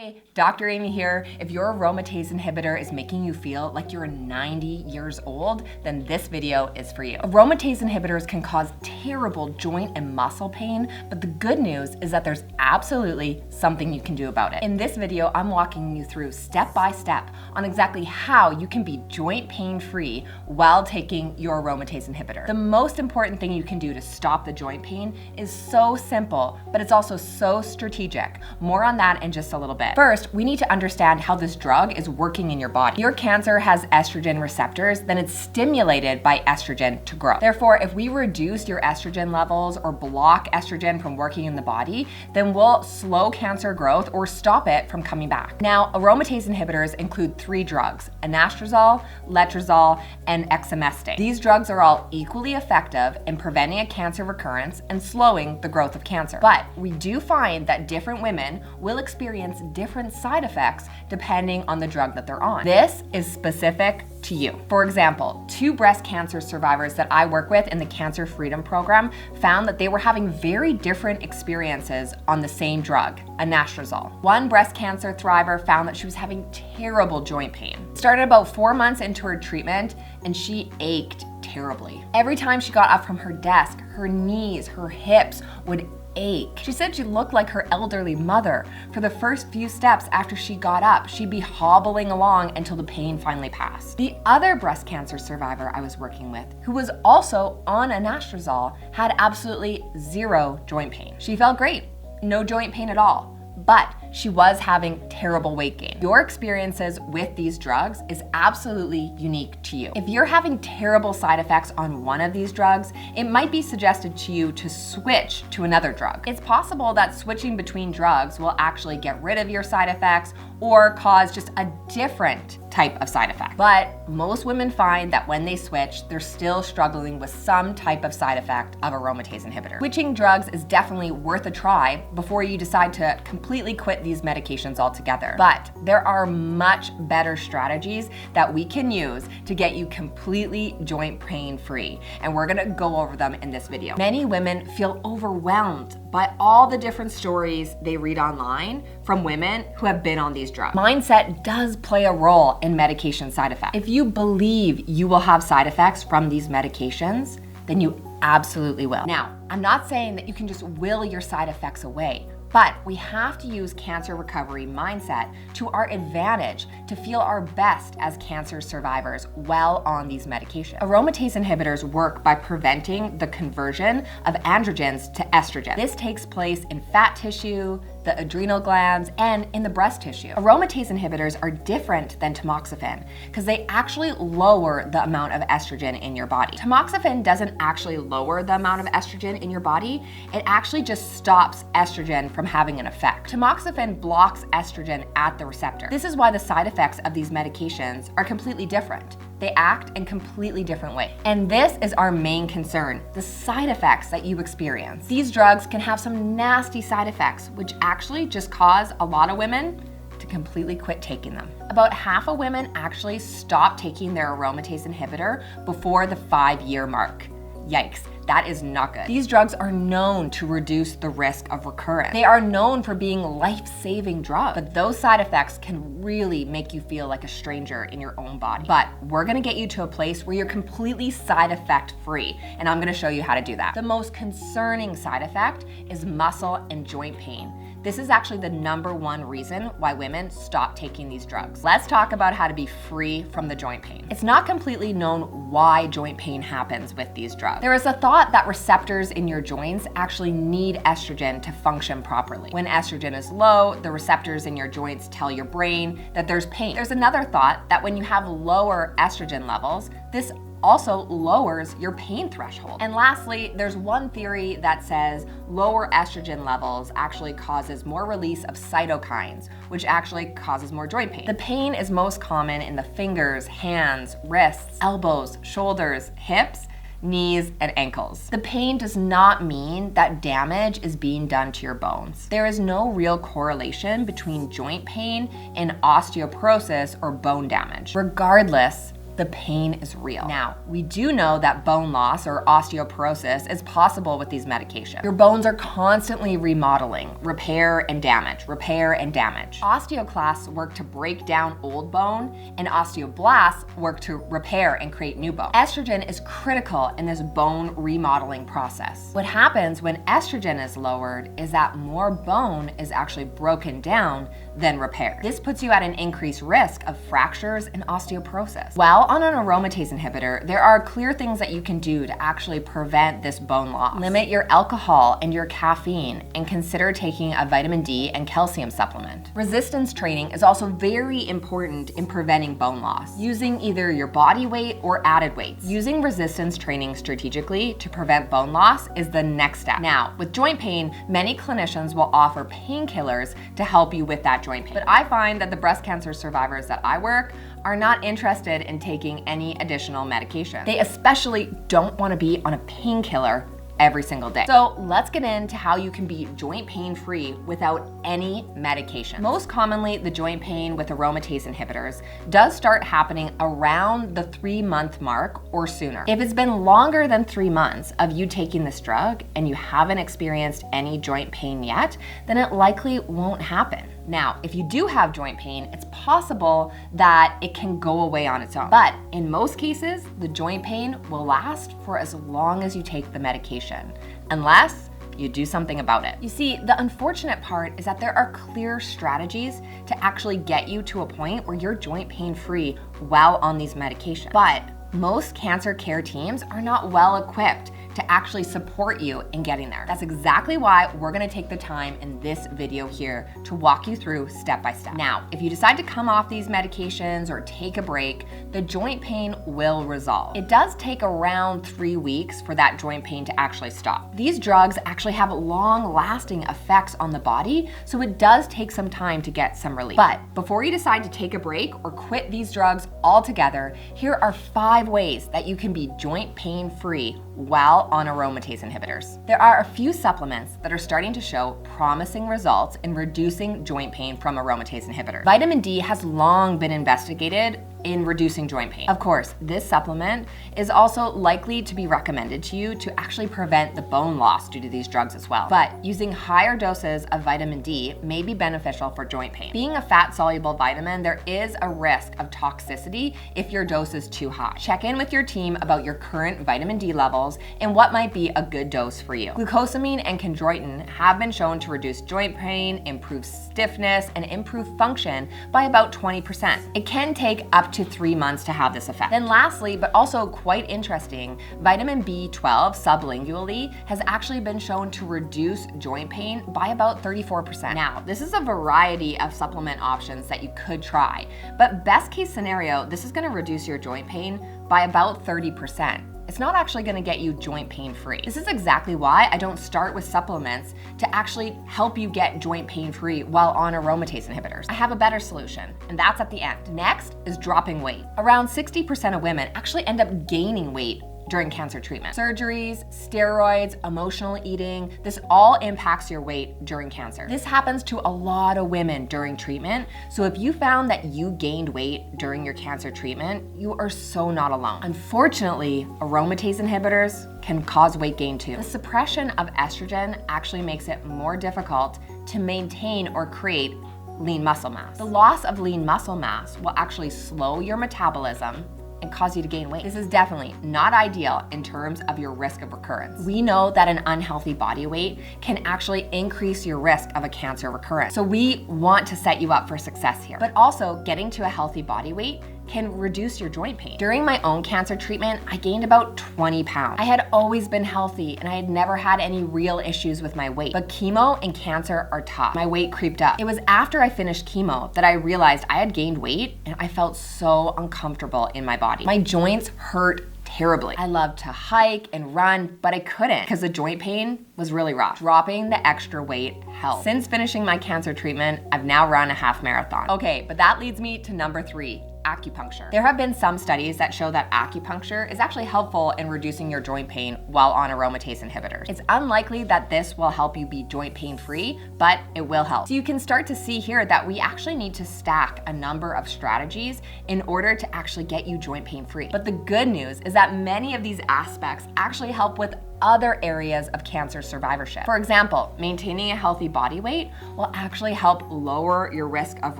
Hey, Dr. Amy here. If your aromatase inhibitor is making you feel like you're 90 years old, then this video is for you. Aromatase inhibitors can cause terrible joint and muscle pain, but the good news is that there's absolutely something you can do about it. In this video, I'm walking you through step by step on exactly how you can be joint pain free while taking your aromatase inhibitor. The most important thing you can do to stop the joint pain is so simple, but it's also so strategic. More on that in just a little bit. First, we need to understand how this drug is working in your body. Your cancer has estrogen receptors, then it's stimulated by estrogen to grow. Therefore, if we reduce your estrogen levels or block estrogen from working in the body, then we'll slow cancer growth or stop it from coming back. Now, aromatase inhibitors include 3 drugs: anastrozole, letrozole, and exemestane. These drugs are all equally effective in preventing a cancer recurrence and slowing the growth of cancer. But we do find that different women will experience different side effects depending on the drug that they're on. This is specific to you. For example, 2 breast cancer survivors that I work with in the Cancer Freedom Program found that they were having very different experiences on the same drug, anastrozole. One breast cancer thriver found that she was having terrible joint pain. Started about 4 months into her treatment and she ached terribly. Every time she got up from her desk, her knees, her hips would ache. She said she looked like her elderly mother. For the first few steps after she got up, she'd be hobbling along until the pain finally passed. The other breast cancer survivor I was working with, who was also on anastrozole, had absolutely 0 joint pain. She felt great, no joint pain at all. But she was having terrible weight gain. Your experiences with these drugs is absolutely unique to you. If you're having terrible side effects on one of these drugs, it might be suggested to you to switch to another drug. It's possible that switching between drugs will actually get rid of your side effects or cause just a different type of side effect. But most women find that when they switch, they're still struggling with some type of side effect of aromatase inhibitor. Switching drugs is definitely worth a try before you decide to completely quit these medications altogether. But there are much better strategies that we can use to get you completely joint pain free, and we're gonna go over them in this video. Many women feel overwhelmed by all the different stories they read online from women who have been on these drugs. Mindset does play a role in medication side effects. If you believe you will have side effects from these medications, then you absolutely will. Now, I'm not saying that you can just will your side effects away, but we have to use cancer recovery mindset to our advantage to feel our best as cancer survivors while on these medications. Aromatase inhibitors work by preventing the conversion of androgens to estrogen. This takes place in fat tissue, the adrenal glands, and in the breast tissue. Aromatase inhibitors are different than tamoxifen because they actually lower the amount of estrogen in your body. Tamoxifen doesn't actually lower the amount of estrogen in your body, it actually just stops estrogen from having an effect. Tamoxifen blocks estrogen at the receptor. This is why the side effects of these medications are completely different. They act in completely different ways. And this is our main concern, the side effects that you experience. These drugs can have some nasty side effects, which actually just cause a lot of women to completely quit taking them. About half of women actually stop taking their aromatase inhibitor before the 5-year mark. Yikes, that is not good. These drugs are known to reduce the risk of recurrence. They are known for being life-saving drugs, but those side effects can really make you feel like a stranger in your own body. But we're gonna get you to a place where you're completely side effect free, and I'm gonna show you how to do that. The most concerning side effect is muscle and joint pain. This is actually the #1 reason why women stop taking these drugs. Let's talk about how to be free from the joint pain. It's not completely known why joint pain happens with these drugs. There is a thought that receptors in your joints actually need estrogen to function properly. When estrogen is low, the receptors in your joints tell your brain that there's pain. There's another thought that when you have lower estrogen levels, this also lowers your pain threshold. And lastly, there's one theory that says lower estrogen levels actually causes more release of cytokines, which actually causes more joint pain. The pain is most common in the fingers, hands, wrists, elbows, shoulders, hips, knees, and ankles. The pain does not mean that damage is being done to your bones. There is no real correlation between joint pain and osteoporosis or bone damage. Regardless, the pain is real. Now, we do know that bone loss or osteoporosis is possible with these medications. Your bones are constantly remodeling, repair and damage, repair and damage. Osteoclasts work to break down old bone, and osteoblasts work to repair and create new bone. Estrogen is critical in this bone remodeling process. What happens when estrogen is lowered is that more bone is actually broken down than repaired. This puts you at an increased risk of fractures and osteoporosis. While on an aromatase inhibitor, there are clear things that you can do to actually prevent this bone loss. Limit your alcohol and your caffeine, and consider taking a vitamin D and calcium supplement. Resistance training is also very important in preventing bone loss, using either your body weight or added weights. Using resistance training strategically to prevent bone loss is the next step. Now, with joint pain, many clinicians will offer painkillers to help you with that joint pain. But I find that the breast cancer survivors that I work are not interested in taking any additional medication. They especially don't want to be on a painkiller every single day. So let's get into how you can be joint pain free without any medication. Most commonly, the joint pain with aromatase inhibitors does start happening around the 3-month mark or sooner. If it's been longer than 3 months of you taking this drug and you haven't experienced any joint pain yet, then it likely won't happen. Now, if you do have joint pain, it's possible that it can go away on its own. But in most cases, the joint pain will last for as long as you take the medication, unless you do something about it. You see, the unfortunate part is that there are clear strategies to actually get you to a point where you're joint pain free while on these medications. But most cancer care teams are not well equipped to actually support you in getting there. That's exactly why we're gonna take the time in this video here to walk you through step by step. Now, if you decide to come off these medications or take a break, the joint pain will resolve. It does take around 3 weeks for that joint pain to actually stop. These drugs actually have long-lasting effects on the body, so it does take some time to get some relief. But before you decide to take a break or quit these drugs altogether, here are 5 ways that you can be joint pain free while on aromatase inhibitors. There are a few supplements that are starting to show promising results in reducing joint pain from aromatase inhibitors. Vitamin D has long been investigated in reducing joint pain. Of course, this supplement is also likely to be recommended to you to actually prevent the bone loss due to these drugs as well. But using higher doses of vitamin D may be beneficial for joint pain. Being a fat-soluble vitamin, there is a risk of toxicity if your dose is too high. Check in with your team about your current vitamin D levels and what might be a good dose for you. Glucosamine and chondroitin have been shown to reduce joint pain, improve stiffness, and improve function by about 20%. It can take up to 3 months to have this effect. Then lastly, but also quite interesting, vitamin B12 sublingually has actually been shown to reduce joint pain by about 34%. Now, this is a variety of supplement options that you could try, but best case scenario, this is gonna reduce your joint pain by about 30%. It's not actually gonna get you joint pain free. This is exactly why I don't start with supplements to actually help you get joint pain free while on aromatase inhibitors. I have a better solution, and that's at the end. Next is dropping weight. Around 60% of women actually end up gaining weight during cancer treatment. Surgeries, steroids, emotional eating, this all impacts your weight during cancer. This happens to a lot of women during treatment, so if you found that you gained weight during your cancer treatment, you are so not alone. Unfortunately, aromatase inhibitors can cause weight gain too. The suppression of estrogen actually makes it more difficult to maintain or create lean muscle mass. The loss of lean muscle mass will actually slow your metabolism and cause you to gain weight. This is definitely not ideal in terms of your risk of recurrence. We know that an unhealthy body weight can actually increase your risk of a cancer recurrence. So we want to set you up for success here. But also, getting to a healthy body weight can reduce your joint pain. During my own cancer treatment, I gained about 20 pounds. I had always been healthy and I had never had any real issues with my weight, but chemo and cancer are tough. My weight creeped up. It was after I finished chemo that I realized I had gained weight and I felt so uncomfortable in my body. My joints hurt terribly. I loved to hike and run, but I couldn't because the joint pain was really rough. Dropping the extra weight helped. Since finishing my cancer treatment, I've now run a half marathon. Okay, but that leads me to number 3. acupuncture. There have been some studies that show that acupuncture is actually helpful in reducing your joint pain while on aromatase inhibitors. It's unlikely that this will help you be joint pain free, but it will help. So you can start to see here that we actually need to stack a number of strategies in order to actually get you joint pain free. But the good news is that many of these aspects actually help with other areas of cancer survivorship. For example, maintaining a healthy body weight will actually help lower your risk of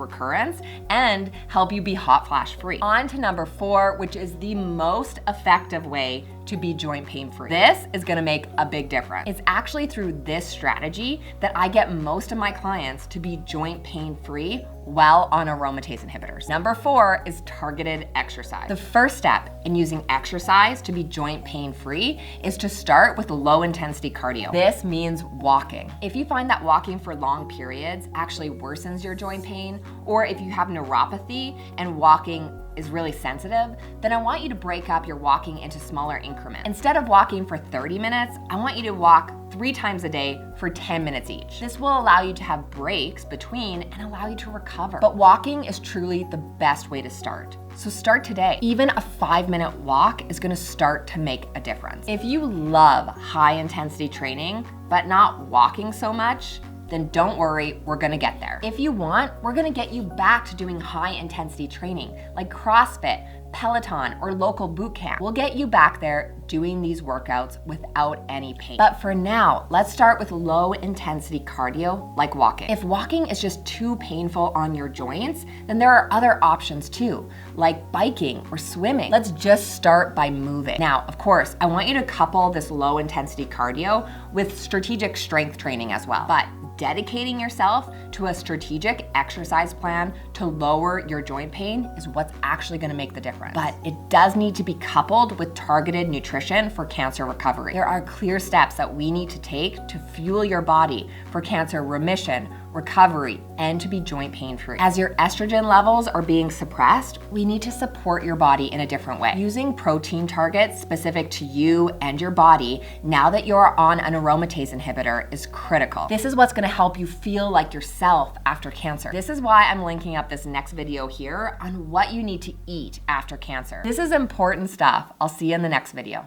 recurrence and help you be hot flash free. On to number 4, which is the most effective way to be joint pain free. This is gonna make a big difference. It's actually through this strategy that I get most of my clients to be joint pain free while on aromatase inhibitors. Number 4 is targeted exercise. The first step in using exercise to be joint pain free is to start with low intensity cardio. This means walking. If you find that walking for long periods actually worsens your joint pain, or if you have neuropathy and walking is really sensitive, then I want you to break up your walking into smaller increments. Instead of walking for 30 minutes, I want you to walk 3 times a day for 10 minutes each. This will allow you to have breaks between and allow you to recover. But walking is truly the best way to start. So start today. Even a 5-minute walk is gonna start to make a difference. If you love high intensity training, but not walking so much, then don't worry, we're gonna get there. If you want, we're gonna get you back to doing high intensity training like CrossFit, Peloton, or local boot camp. We'll get you back there doing these workouts without any pain. But for now, let's start with low intensity cardio like walking. If walking is just too painful on your joints, then there are other options too, like biking or swimming. Let's just start by moving. Now, of course, I want you to couple this low intensity cardio with strategic strength training as well. But dedicating yourself to a strategic exercise plan to lower your joint pain is what's actually gonna make the difference. But it does need to be coupled with targeted nutrition for cancer recovery. There are clear steps that we need to take to fuel your body for cancer remission, recovery, and to be joint pain free. As your estrogen levels are being suppressed, we need to support your body in a different way. Using protein targets specific to you and your body now that you're on an aromatase inhibitor is critical. This is what's gonna help you feel like yourself after cancer. This is why I'm linking up this next video here on what you need to eat after cancer. This is important stuff. I'll see you in the next video.